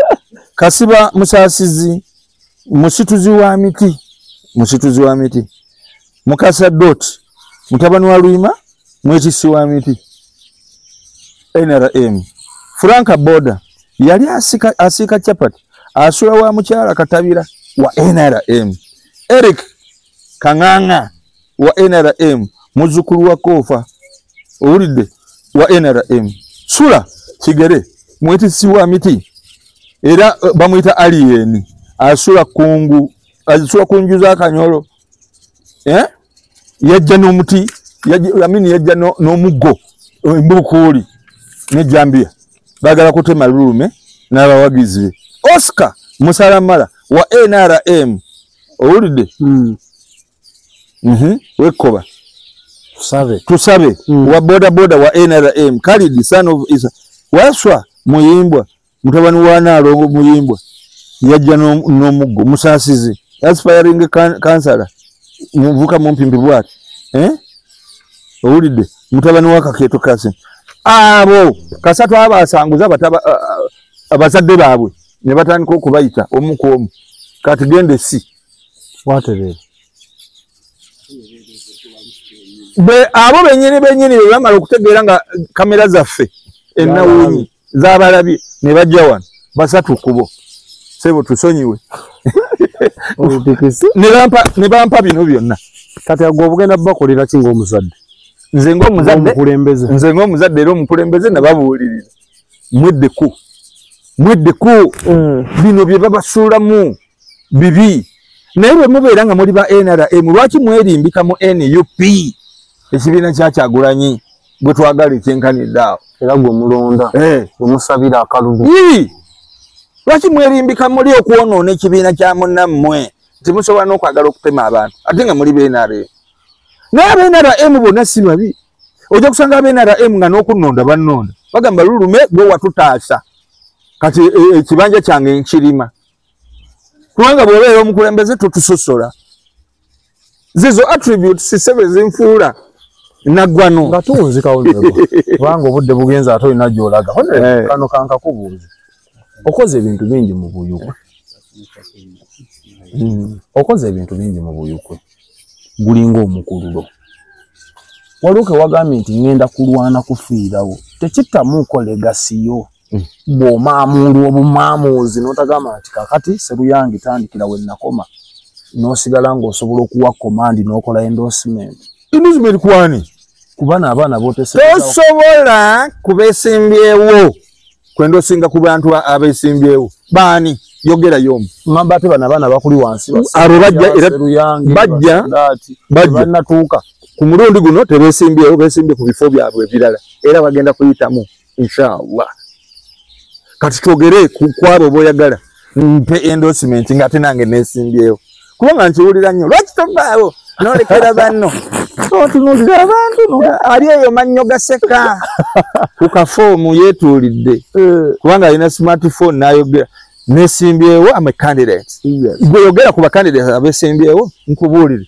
Kasiba Musasizi musituzi wa miti Mukasa Dot mutabani wa Lwima mwetisi wa miti NRM Franka Boda yali asika chapati asula wa mukyala Katabira wa NRM Eric Kanganga wa NRM muzukulu wa Kofa owulidde wa NRM Sula Kigere mwetisi wa miti era bamwita Alien asula kunju za Kanyolo yajja n'omuti yajja n'omuggo embukuli ne Jambia bagala kutema Lume n'abawagizi be Oscar Musalamala wa NRM owulidde wekoba tusabe wa boda wa NRM Khalid son of Isa waswa Muyimbwa mutabani wa Nalongo Muyimbwa yajja n'omuggo Musasizi aspiring kansala muvuka mumpimbi bwati owulidde mutabani wa Kaketo Kasim abo kasatu abasanguza abazadde baabwe ne batandika okubayita omu ku omu kati gende si waterere abo benyini bamala okutegeera nga kamera zaffe ennawunyi z'abalabi ne bajja wano basatu kubo sebo tusonyiwe ne bampa bino byonna kati agwo obugenda bakolera kinga omuzadde nze ng'omuzadde era omukulembeze nababuulirira mweddeku bino bye babasuulamu bibi naye bwe mubeera nga muli ba NRM lwaki mwerimbika mu NUP ekibiina Kyagulanyi gwe twagala ekyenkanidde awo era gwe mulonda omusabira akalulu lwaki mwerimbika muli okwonoona ekibiina kya munnammwe nti musobola n'okwagala okutema abantu ate nga muli b'NRM naye ab'NRM bonna si babi ojja kusanga ab'NRM nga n'okunonda bannonda bagamba lulume gwe watutaasa kati ekibanja kyange nkirima kubanga bw'obeera omukulembeze totusosola zizo attributes sisebe zinfuula naggwano nga tuwunzikawo kubanga obudde bugenze ate olina gy'olaga kano kankakubuuza okoze ebintu bingi mu buyukwe gulinga omukululo waliwo ke wagambye nti ngenda kulwana kufiirawo tekittamuuko legasiyo bw'omaamuuli obumaamuuzi n'otagamba nti kakati Seruyange tandikira we nakoma n'osigala ng'osobola okuwa komandi n'okola endorsement kwani kubana abaana bootese tosobola kubeesimbyewo kwenda osinga ku bantu abeesimbyewo baani yogera yomu ngamba ate bano abaana bakuli wansi abo bajja bannatuuka ku mulundi guno tebeesimbyewo beesimbye ku bifo byabwe ebirala era bagenda kuyitamu inshallah kati twogere ku abo boyagala mpe endorsement nga ate nange neesimbyewo kubanga nkiwulira nnyo lwaki tovaawo n'olekera banno otunuulira abantu ali eyo mannyo gaseka ku kafoomu yeetuulidde kubanga alina smartphone n'ayogera neesimbyewo am a candidate gwe yogera ku bacandidates abeesimbyewo nkubuulire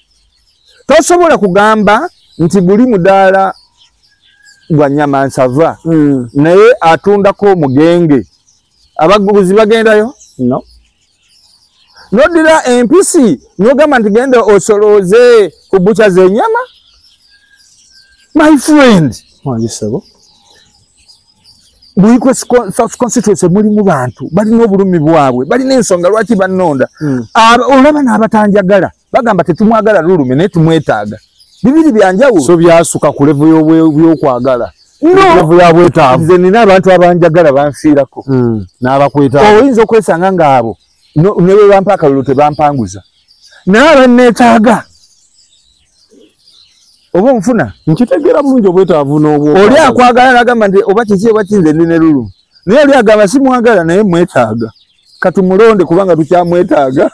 tosobola kugamba nti buli mudaala gwa nnyama nsava naye atundako omugenge abaguzi bagendayo no nodira empisi nogamba nti genda osolooze ku bucha z'ennyama my friend wangisebo buyikwe South constituency mulimu bantu balina obulumi bwabwe balina ensonga lwaki bannonda olaba n'abatanjagala bagamba tetumwagala lulume naye tumwetaaga bibiri byanjawulo so byasuka ku level y'okwagala level yabwetaavu nze nina abantu abanjagala banfiirako n'abakwetaaga oyinza okwesanga ng'abo ne bwe bampa akalulu tebampanguza naye abanneetaaga oba onfuna nkitegeera bulungi obwetaavu n'obwo oli akwagala n'agamba nti oba kiki oba kinze ndi ne lulumu naye oli agamba simwagala naye mwetaaga katumulonde kubanga tukyamwetaaga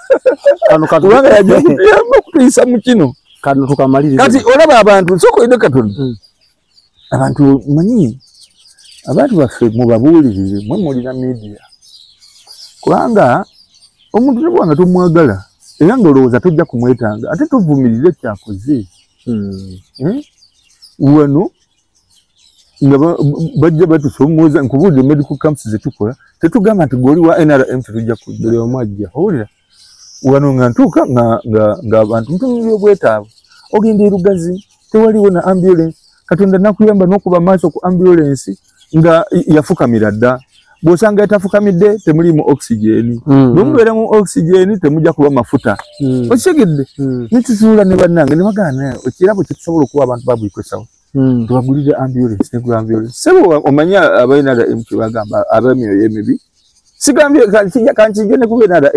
kubanga yajayamba okutuyisa mu kino kano tukamalirize kati olaba abantu nsokoyide katonda abantu manyi abantu baffe mubabuulirire mwe mulina media kubanga omuntu ne bwanga tumwagala era ng'olowooza tojja kumwetaaga ate tuvumirire kyakoze wano nga bajja batusoomooza nkubuulire medical camps zetukola tetugamba nti goli wa NRM tetujja kujja buli omu ajja owulira wano nga ntuuka ng'abantu ntunulira obwetaavu ogenda erugazi tewaliwo na ambulance katonda nakuyamba n'okuba maaso ku ambulance nga yafukamira dda bw'osanga yatafukamidde temulimu oxygen bwe mubeera mu oxygen temujja kuba mafuta okitegedde nitutuula ne bannange ne bagana ekirabo kye tusobola okuwa abantu babwikwesawo tubagulire ambulance negula ambulance sebo omanya abainara emke bagamba ab'emyoyo emibi sigambye kankijje ne kuba enara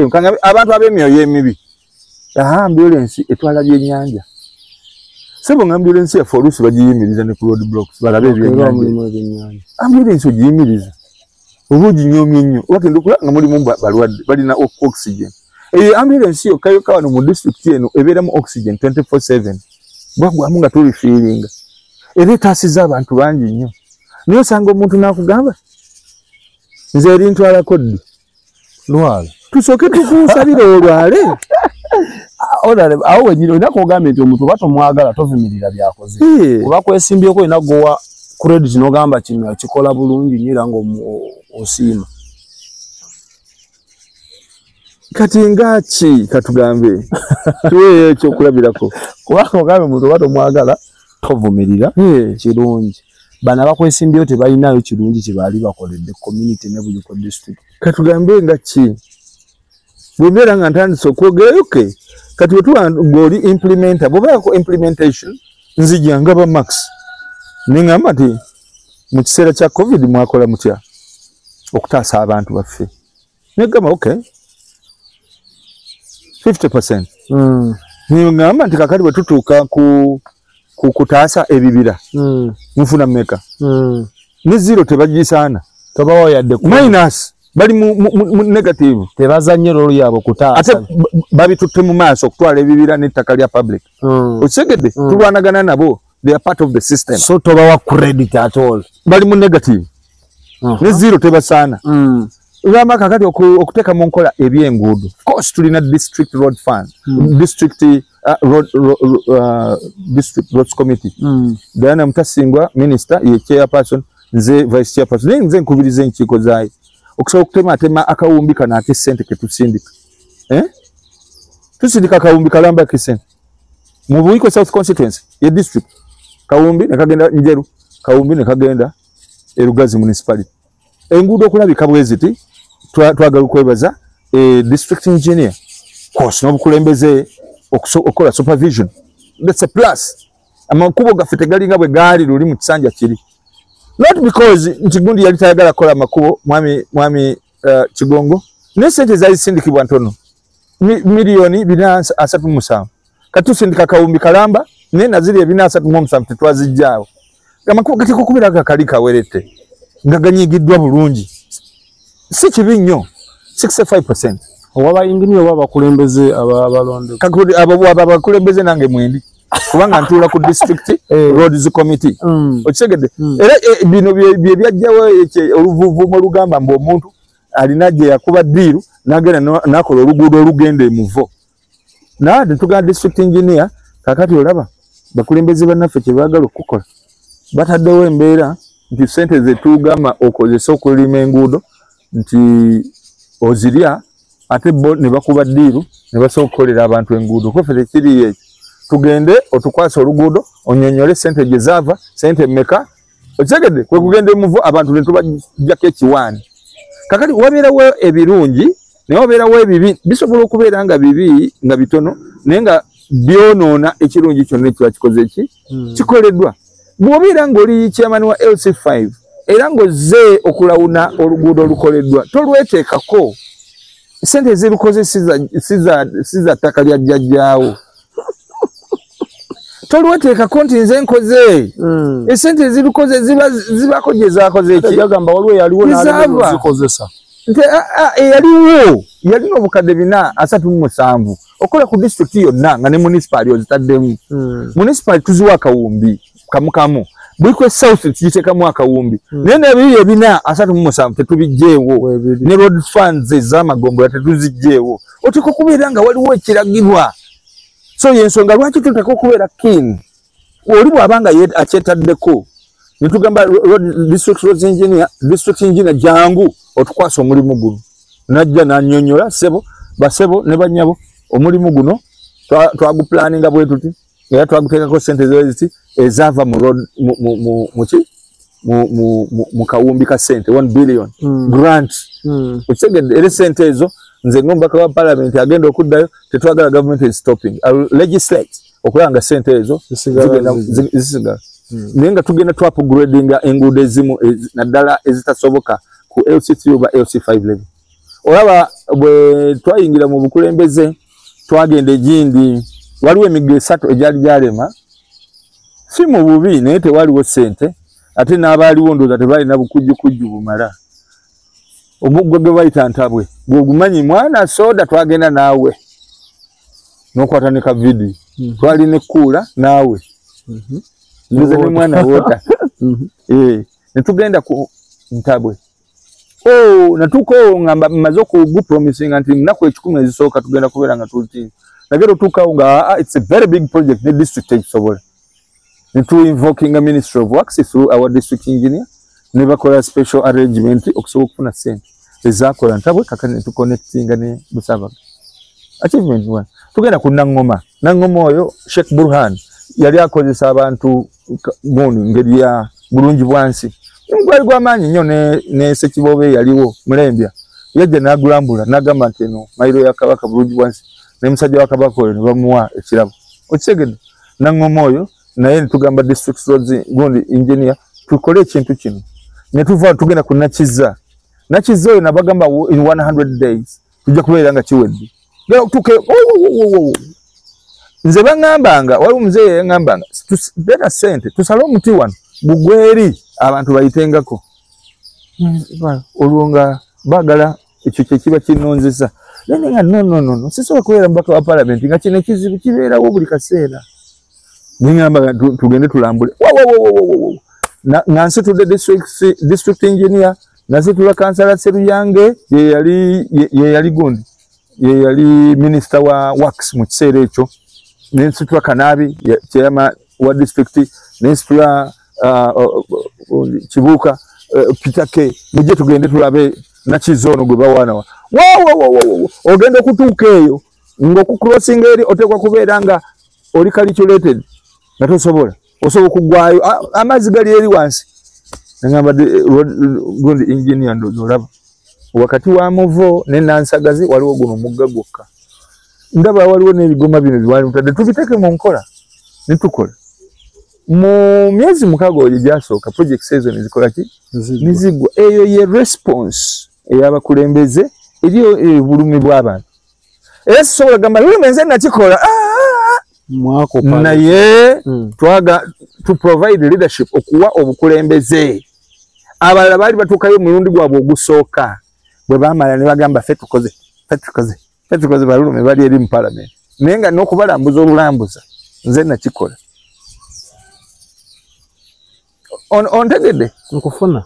abantu ab'emyoyo emibi ambulance etwala byennyanja sebo nga ambulance yaffe oluusi bagiyimiriza ne ku road blocks balabe ebyennyanja ambulance ogiyimiriza oba oginyomye nnyo wakenda okula nga mulimu balwadde balina oxygen eyo ambulance yokka yokka wano mu district eno ebeeramu oxygen 24/7 bwagwamu nga tulifiiringa era etaasiza abantu bangi nnyo naye osanga omuntu n'akugamba nze eri ntwalako ddi lwala tusooke tukunsabire olwale awo wenyini olina kugambye nti omuntu oba tomwagala tovumirira byakoze oba kwesimbyeko olina gowa credit n'ogamba kino kikola bulungi nnyo era ng'osiima kati ngaki katugambe tuweeyo ekyokulabirako kubanga ogambe omuntu oba tomwagala tovumirira kirungi bana bakwesimbyeyo tebalinayo kirungi kyebaali bakoledde community ne Buyiko district katugambe nga ki bwembeera nga ntandise okwogerayo ke kati wetuwangoli implementa bwobaako implementation nzijanga ba max neŋŋamba nti mu kiseera kya covid mwakola mutya okutaasa abantu baffe negamba okay 50%. Ngamba nti kakati bwe tutuuka ku kutaasa ebibira. Mufuna mmeka. Ne zero tebagisaana. Tobawo yadde ku minus bali mu negative. Tebazanye rolo yabo kutaasa. Ate babitutte mu maaso okutwala ebibira n'ettaka lya public. Okisegedde tulwanagana nabo. They are part of the system. So tobawa credit at all. Bali mu negative. Ne zero tebasaana. Ngamba kakati okuteka mu nkola ebyenguudo. Of course tulina district road fund, district roads committee. Diana Mutasingwa minister ye chairperson, nze vice chairperson. Nze nkubiriza enkiiko zaayo. Okusobola okutema akawumbi kana ate ssente ke tusindika. Tusindika akawumbi kalamba ke ssente. Mu Buyiko South constituency ye district. Kawumbi ne kagenda Njeru, kawumbi ne kagenda Erugazi municipality. Enguudo okulabika bweziti twagala okwebaza district engineer course n'obukulembeze okukola supervision. That's a plus. Amakubo gaffe tegalinga bwe gaali luli mu kisanja kiri. Not because nti gundi yali tayagala kola makubo mwami Kigongo ne sente zalisindikibwa ntono milioni 437 katusindika kawumbi kalamba ne naziri 437 tetwazijjaawo amakubo gatiko kubira kali kawerete nga ganyigiddwa bulungi si kibi nnyo 65%. Waba ingini waba kulembeze abalonde kakudi abakulembeze nange mwendi kubanga ntula ku district roads committee okisegede era bino bye byajjawo oluvuvu mu lugamba mbo omuntu alinaje yakuba diru nagenda nakola oluguudo olugende muvo nade tuga district engineer kakati olaba bakulembeze bannaffe kye baagala okukola bataddewo embeera nti sente zetugamba okozesa okulima enguudo nti ozirya ate bo ne bakuba diru ne basobola okukolera abantu enguudo kofere kiri ekyo tugende otukwasa oluguudo onyonyole sente gye zaava sente mmeka okisegedde kwe kugende muvo abantu ne tubajjako ekiwaani kakati wabeerawo ebirungi naye wabeerawo ebibi bisobola okubeera nga bibi nga bitono naye nga byonoona ekirungi kyonna ekiba kikoze eki kikoleddwa bw'obeera ng'oli chairman wa LC5 era ng'ozze okulawuna oluguudo olukoleddwa tolweteekako sente ezirukoze siza ttaka lya jjajjaawo tolweteekako nti nze nkoze esente ezirukoze zibako gye zaakoze eki yagamba waliwo yaliwo n'azikozesa eyaliwo yalina obukadde 437 okola ku district yonna nga ne municipal ozitaddemu municipal tuziwa akawumbi kamukamu Buyiko South tukiteekamu akawumbi naye n'ebiri 437 tetubijjeewo ne road funds ez'amagombola tetuzijjeewo oteeka okubeera nga waliwo ekiragirwa so yensonga lwaki tuteeka okubeera keen oli bw'abanga akyetaddeko ne tugamba district roads engineer jangu otukwasa omulimu guno najja n'annyonnyola basebo ne bannyabo omulimu guno twaguplaninga bwe tuti era twaguteekako sente ziti ezaava mu road mu kawumbi ka sente 1 billion grant okisegedde era sente ezo nze ng'omubaka wa parliament agenda okuddayo tetwagala government is stopping legislate okulanga sente ezo zisigala naye nga tugenda twapgradinga enguudo ezimu naddala ezitasoboka ku LC3 oba LC5 level olaba bwe twayingira mu bukulembeze twagenda egindi waliwo emigga 3 egyali gyalema si mu bubi naye tewaliwo sente ate n'abaaliwo ndooza tebalina bukujjukujju bumala omuggo gwe bayita ntabwe bw'ogumanyi mwana soda twagenda naawe n'okwata ne kavidiyo twali ne kuula naawe ndoza ne mwana wota ne tugenda ku ntabwe natuuka ngamba mmaze okugupromisinga nti munaku 10 ezisooka tugenda kubeera nga tulutiini nagera otuukawo nga it's a very big project ne district ekisobola ne tu invoking a ministry of works through our district engineer ne bakola special arrangement okusobola okufuna sente ezaakola ntabwe kakati ne tuconnectinga ne Busabaga achievement one tugenda ku Nangoma oyo Sheikh Burhan yali akozesa abantu gundi ngeri ya bulungi bwansi ngwali gw'amaanyi nnyo ne Ssekibobe yaliwo Mulembya yajja n'agulambula n'agamba nti eno mayiro ya Kabaka bulungi bwansi ne musajja wa Kabaka oyo ne bamuwa ekirabo okitegedde n'angoma oyo naye ne tugamba district roads gundi engineer tukole ekintu kino ne tuva tugenda ku Nakizza oyo nabagamba in 100 days tujja kubeera nga kiwedde nze bangambanga waliwo muzeeyi yangambanga beta sente tusale omuti wano bugweri abantu bayitengako olwo nga baagala ekyo kyekiba kinonzesa naye nga no sisobola kubeera mubaka wa palamenti nga kino ekizibu kibeerawo buli kaseera ningamba tugende tulambule nga nsitudde district engineer nasitula kansala Seruyange ye yali gundi ye yali minister wa works mu kiseera ekyo nensitula Kanabi chairman wa district nensitula Kibuuka Pitake mujje tugende tulabe Nakizza ono gwe bawana ogenda okutuuka eyo ng'okucrossing eri otekwa kubeera nga oli calculated nga tosobola osobola okugwayo amazzi gali eri wansi ngamba gundi engineer ndolaba wakati wa Muvo ne Nansagazi waliwo guno mugga gwokka ndaba waliwo n'ebigoma bino biwali mutadde tubiteke mu nkola nitukola mu myezi mukaaga oli gyasooka project season zikola ki nizigwa eyo ye response eyabakulembeze eri bulumi bw'abantu era sisobola gamba lulumi nze nakikola mwako naye twaga to provide leadership okuwa obukulembeze abalala bali batuukayo mulundi gwabwe ogusooka bwe baamala ne bagamba ffe tukoze balulume bali eri mu parliament naye nga n'okubalambuza olulambuza nze nakikola ontegedde nkufuna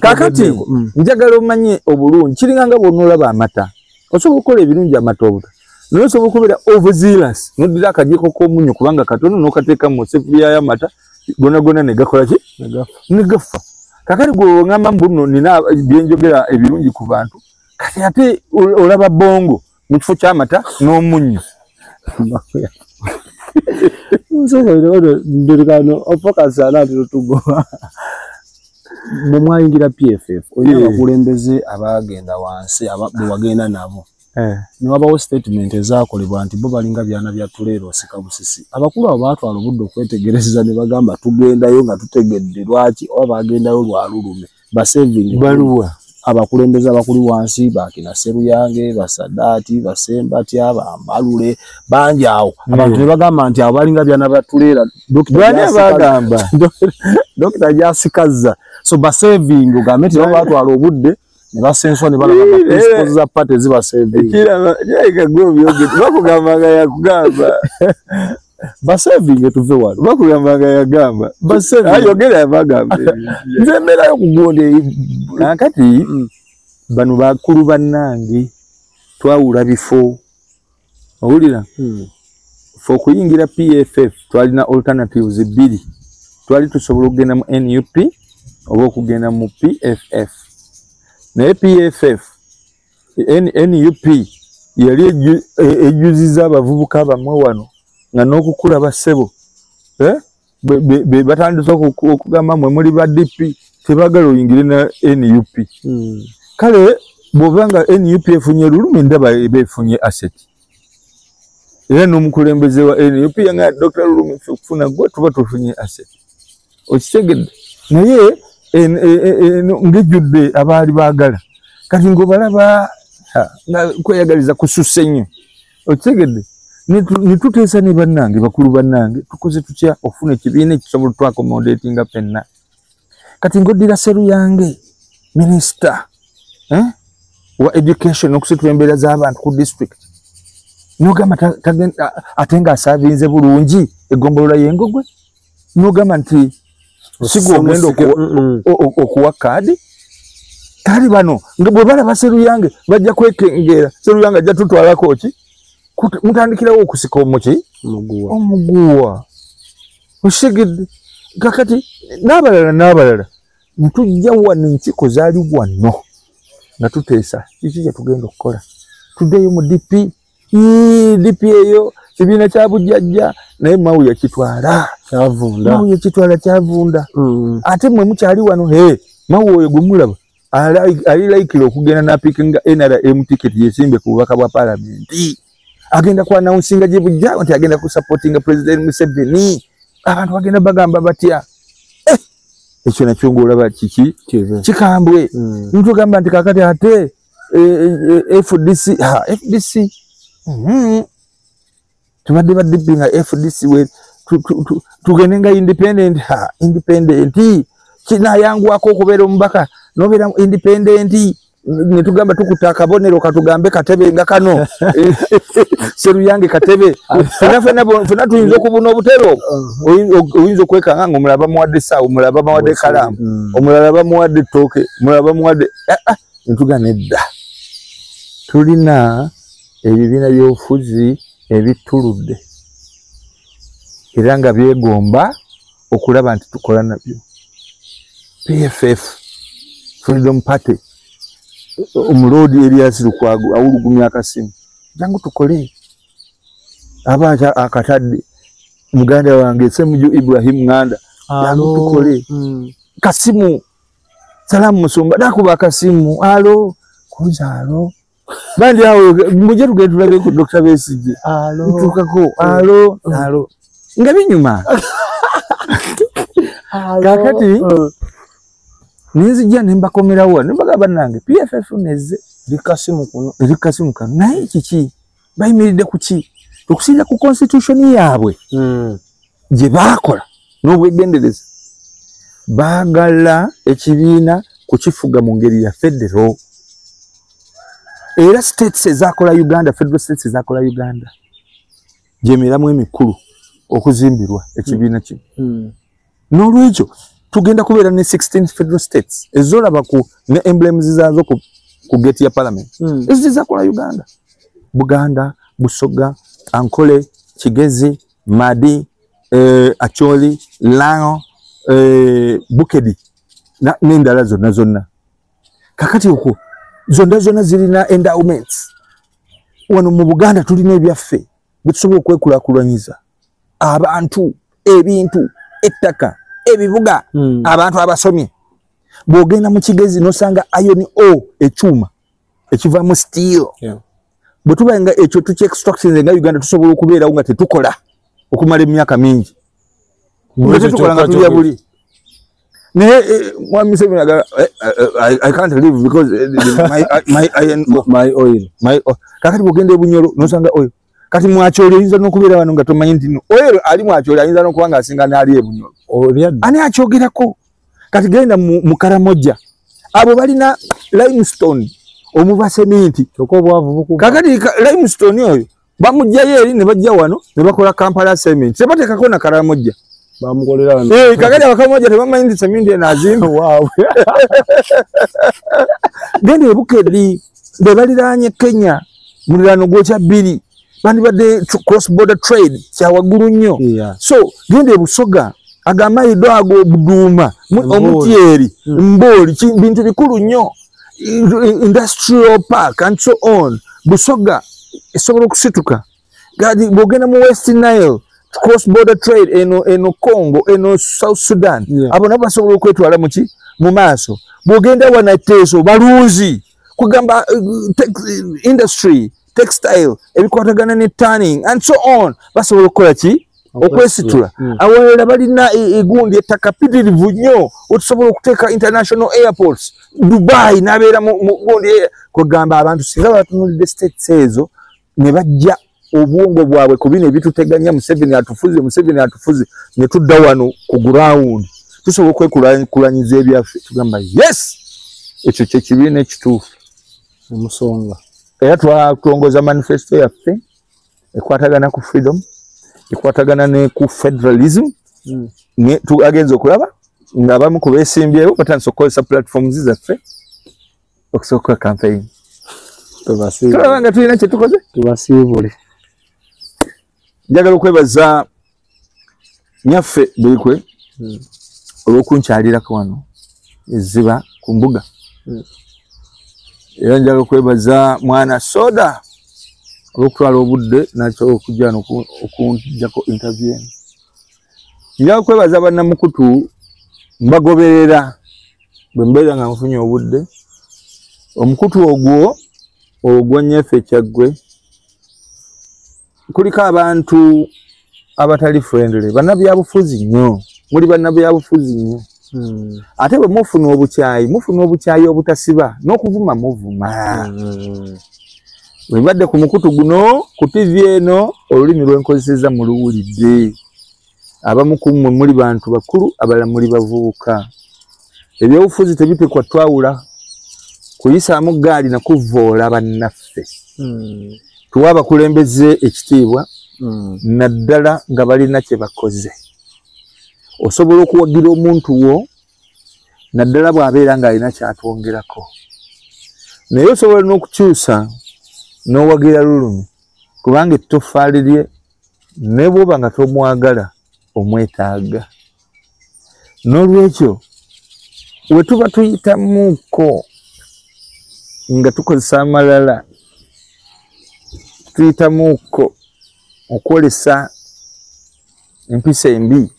kakati njagala omanye obulungi kiringa nga bw'onoolaba amata osobola okukola ebirungi amata obuta naye osobola okubeera overzealous noddira akajiiko k'omunyo kubanga katono n'okateeka mu sefuriya y'amata gona ne gakola ki ne gafa kakati gwe ngamba mbuno nina byenjogera ebirungi ku bantu kati ate olaba bongo mu kifo ky'amata n'omunyo ndikano opakasana tutugoba mwayingira PFF oyo abakulembeze abagenda wansi abagenda nabo niwabawo statement ezakolebwa nti bo balinga byana bya Tulero osika busisi abakulu abo batwala obudde okwetegereza ne bagamba tugendayo nga tutegedde lwaki oba bagendayo lwalulume basaving baluwa abakulembeze abakuli wansi bakina Seruyange Basadati Basembatya Bambalule banjaawo abantu ne bagamba nti abo balinga byana bya Tulero Dr. Jasikaza so basaving ugameti abo batwala obudde ne basenswa ne balaba principles za party ziba saving kila yaika gobi yoge bakugamba yakugamba basaving tuve wano bakugamba yagamba basaving ayogera yabagamba nzembera yokugonde nakati bano bakulu bannange twawula bifo owulira fo kuyingira PFF twalina alternatives bbiri twali tusobola okugenda mu NUP oba okugenda mu PFF naye PFF NUP yali ejuziza abavubuka bamwe wano nga n'okukula basebo batandise okugamba mwe muli ba DP tebagala oyingire na NUP kale bw'obanga NUP efunye lulumi ndaba ebeefunye asset era n'omukulembeze wa NUP yanga Dr. Lulumi kufuna gwe tuba tufunye asset okitegedde naye ngejjudde abaali baagala kati ng'obalaba nga kweyagaliza kususse nnyo okitegedde nituteesa ne bannange bakulu bannange tukoze tutya ofuna ekibiina ekisobola twakomodatinga ffenna kati ng'oddira Seruyange minisita wa education okusitula embeera z'abantu ku district n'ogamba ate ng'asaavinze bulungi egombolola y'Engogwe n'ogamba nti sigo ogenda okuwa kaadi kali bano nga bwe balaba Seruyange bajja kwekengera Seruyange ajja tutwalako ki mutandikirawo okusika omuguwa oshegedde kakati n'abalala ntujja wano enkiiko zaali wano nga tuteesa kiki kye tugenda okukola tuddeyo mu DP DP eyo kibiina kya bujjajja naye Mao yakitwala kyavunda ate mwe mukyali wano Mao oyo gumulaba ali laikira okugenda napikinga NRM ticket yesimbe ku bubaka bwa parliament agenda kwa announcing gye bujja nti agenda ku supporting President Museveni abantu bagenda bagamba batya ekyo nakyo ng'olaba kiki kikambwe ntugamba nti kakati ate FDC tubadde badipinga FDC we tugende nga independent kinayangwako okubeera omubaka nobeera independent netugamba tukuta akabonero katugambe katebe nga kano Seruyange katebe fena tuyinza okubuna obutero oyinza okwekanga nga omulala bamuwadde ssaawa omulala bamuwadde kalamu omulala bamuwadde ettooke omulala bamuwadde netugamba nedda tulina ebibiina by'obufuzi ebituludde era nga byegomba okulaba nti tukola nabyo PFF Freedom Party Omulodi Elias Lukwago awulugumya akasimu jangu tukole abacha akatadde muganda wange Semuju Ibrahim Nganda jangu tukole kasimu salamu musumba dakuba kasimu alo kuzalo bandi awo muje tugendulage ku Dr. Besigye tukako alo nga binyuma kakati ninzijja nembakomerawo nembagamba nange PFF neze likasimu kano naye kiki bayimiridde kuki okusinda ku constitution yaabwe gye baakola n'obwegendereza baagala ekibiina kukifuga mu ngeri ya federal era states ezakola Uganda federal states ezakola Uganda gyemiramu emikulu okuzimbirwa ekibiina kino n'olwekyo tugenda kubeera ne 16 federal states ezolaba ku ne emblems zazo ku gate ya parliament ezizakola Uganda Buganda Busoga Ankole Kigezi Madi Acholi Lango Bukedi n'endala zonna kakati okwo zonna zirina endowments wano mu Buganda tulina ebyaffe bitusobola okwekulaakulanyiza abantu ebintu ettaka ebibuga abantu abasomye bwogenda mu Kigezi nosanga iron ore ekyuma ekivaamu steel bwe tubaenga ekyo tuki extractions nga Uganda tusobola okubeerawo nga tetukola okumala emyaka mingi tukola nga tulya buli naye Mwami Museveni I can't live because my oil kakati bwogenda ebunyolo nosanga oil kati Mwakyoli oyinza n'okubeera wano nga tomanyi nti oyo ali Mwakyoli ayinza n'okuba ng'asinga n'ali ebunyolo ani akyogerako kati genda mu Karamoja abo balina limestone omuva seminti kakati limestone oyo bamugjayo eri ne bajja wano ne bakola Kampala cement tebateekako na Karamoja bamukolera wano kakati Abakaramoja tebamanyi nti seminti eno azimba genda e Bukeddi be baliraanye Kenya muliraano gwokya bbiri bandi badde cross border trade kyawaggulu nnyo so genda e Busoga agamayido ago Buduuma Omutyeri Mbooli bintu bikulu nnyo industrial park and so on Busoga esobola okusituka gadi bwogenda mu West Nile cross border trade eno Congo eno South Sudan abo nabo basobola okwetwala mu maaso bwogenda wanateeso balunzi kugamba industry textile ebikwatagana ne tanning and so on basobola okukola ki okwesitula awalala balina egundi ettaka pitirivu nnyo otusobola okuteeka international airports Dubai n'abeera mu gundi kugamba abantu singa batunulidde states ezo ne bajja obwongo bwabwe ku bino ebituteganya Museveni atufuze ne tudda wano ku ground tusobola okwekulanyiza ebyaffe tugamba yes ekyo kyekibiina ekituufu omusonga era twatwongoza manifesto yaffe ekwatagana ku freedom ekwatagana ne ku federalism agenza okulaba nga abamu ku beesimbyewo batandise okukozesa platforms zaffe okusobola campaign tulaba nga tulina kyetukoze tubasiibule njagala okwebaza nyaffe Buikwe olw'okunkyalirako wano ezziba ku mbuga era njagala okwebaza mwana Soda olw'okutwala obudde nakyo okujja okunjako interview eno. Njagala kwebaza bannamukutu mbagoberera bwe mbeera nga nfunye obudde. Omukutu ogwo Nyeffe Kyaggwe kuliko abantu abatali friendly, bannabyabufuzi nnyo, muli bannabyabufuzi nnyo. Ate bwe mufuna obukyayi obutasiba n'okuvuma muvuma. Bwe mbadde ku mukutu guno ku TV eno olulimi lwenkozeseza muluwulidde. Abamu ku mmwe muli bantu bakulu, abalala muli bavubuka. Ebyobufuzi tebitekwa twawula kuyisaamu gaali na kuvvoola bannaffe. Tuwa abakulembeze ekitiibwa naddala nga balina kye bakoze. Osobola okuwagira omuntu wo naddala bw'abeera ng'alina kyatwongerako. Naye osobola n'okukyusa n'owagira lulumi kubanga ettoffaali lye ne bw'oba nga tomwagala omwetaaga. N'olwekyo we tuba tuyitamuuko nga tukozesa amalala, tuyitamuuko okwolesa empisa embi,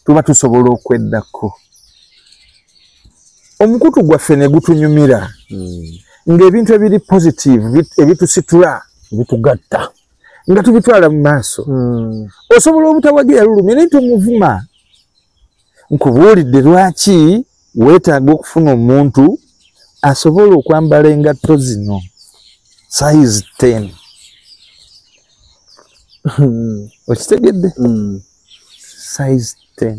tuba tusobola okweddako. Omukutu gwaffe ne gutunyumira ng'ebintu ebiri positive ebitusitula ebitugatta nga tubitwala mu maaso. Osobola obutawagira lulumi naye tomuvuma. Nkubuulidde lwaki weetaaga okufuna omuntu asobola okwambala engatto zino size 10. Okitegedde? Size 10.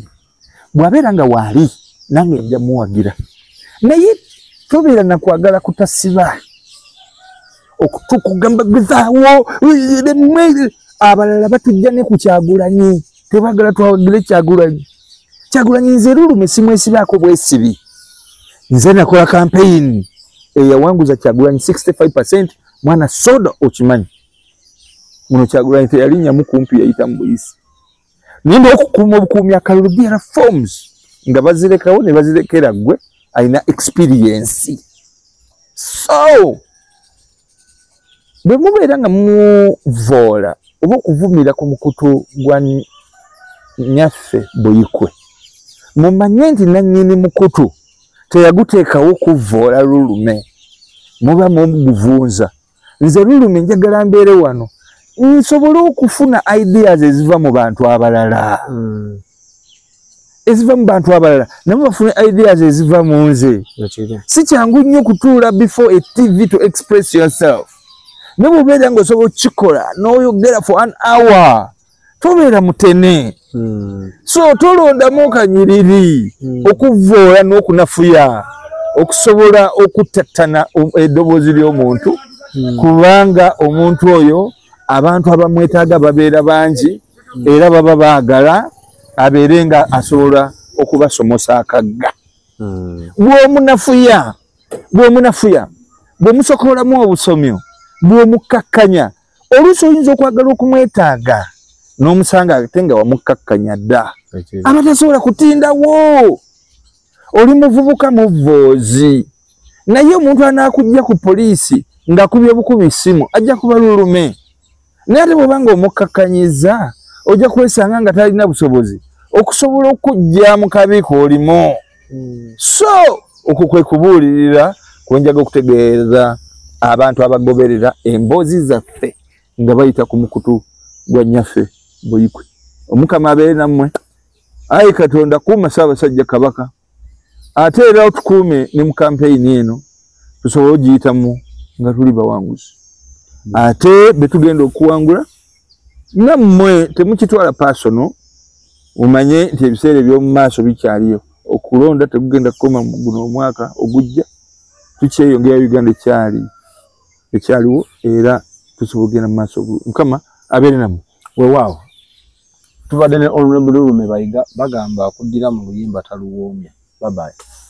Bw'abeera nga waali nange nja muwagira. Naye tobeera na kwagala kutasiba. Okugamba gezaawo abalala batujja ne ku Kyagulanyi. Tebagala twawagire Kyagulanyi. Kyagulanyi nze lulume simwesibaako bwesibi. Nze nakola campaign eyawanguza Kyagulanyi 65%. Mwana soda okimanyi. Muno Kyagulanyi teyalinnyamu kumpi yayita mu buyisi. Nimba okukuuma obukuumi akalulu byera forms nga bazirekawo ne bazirekera gwe alina experience. So bwe mubeera nga muvoola oba okuvumira ku mukutu gwa Nyaffe Boyikwe, mumanye nti nannyini mukutu teyaguteekawo kuvvoola lulume, muba muguvunza. Nze lulume njagala mbeere wano nsobole okufuna ideas eziva mu bantu abalala. Eziva mu bantu abalala nabo bafune ideas eziva mu nze. Si kyangu nnyo kutuula before a TV to express yourself. Ne bw'obeera ng'osobola okukikola n'oyogera for an hour tobeera mutene. So tolondamu kanyiriri okuvvoola n'okunafuya okusobola okutattana eddoboozi ly'omuntu kubanga omuntu oyo abantu abamwetaaga babeera bangi era baba baagala abeere nga asobola okubasomosa akagga. Bw'omunafuya bw'omusokolamu obusomyo bw'omukkakkanya oluusi oyinza okwagala okumwetaaga n'omusanga ate nga wamukkakkanya dda abatasobola kutindawo. Oli muvubuka muvvoozi naye omuntu anaakujja ku poliisi ng'akubye bukubi essimu ajja kuba lulume. Naye ate bw'obanga omukkakkanyiza ojja kwesanga nga talina busobozi okusobola okujja mu kabi k'olimu. So okwo kwe kubuulirira kwe njaga okutegeeza abantu abagoberera emboozi zaffe nga bayita ku mukutu gwa Nyaffe Boyikwe. Omukama abeere nammwe. Ayi Katonda kuuma Ssaabasajja Kabaka. Ate era otukuume ne mu kampeyini eno tusobole ogiyitamu nga tuli bawanguzi. Ate betugenda okuwangula nammwe temukitwala personal, umanye nti ebiseera eby'omu maaso bikyaliyo. Okulonda tegugenda kukoma mu guno omwaka ogujja. Tukyeyongera Uganda ekyaliwo era tusobola okugenda mu maaso. Mukama abeere nammwe. Weewaawo tubadde ne Honorable Lulume Bayiga bagamba akuddira mu luyimba taluwoomya. Bye bye.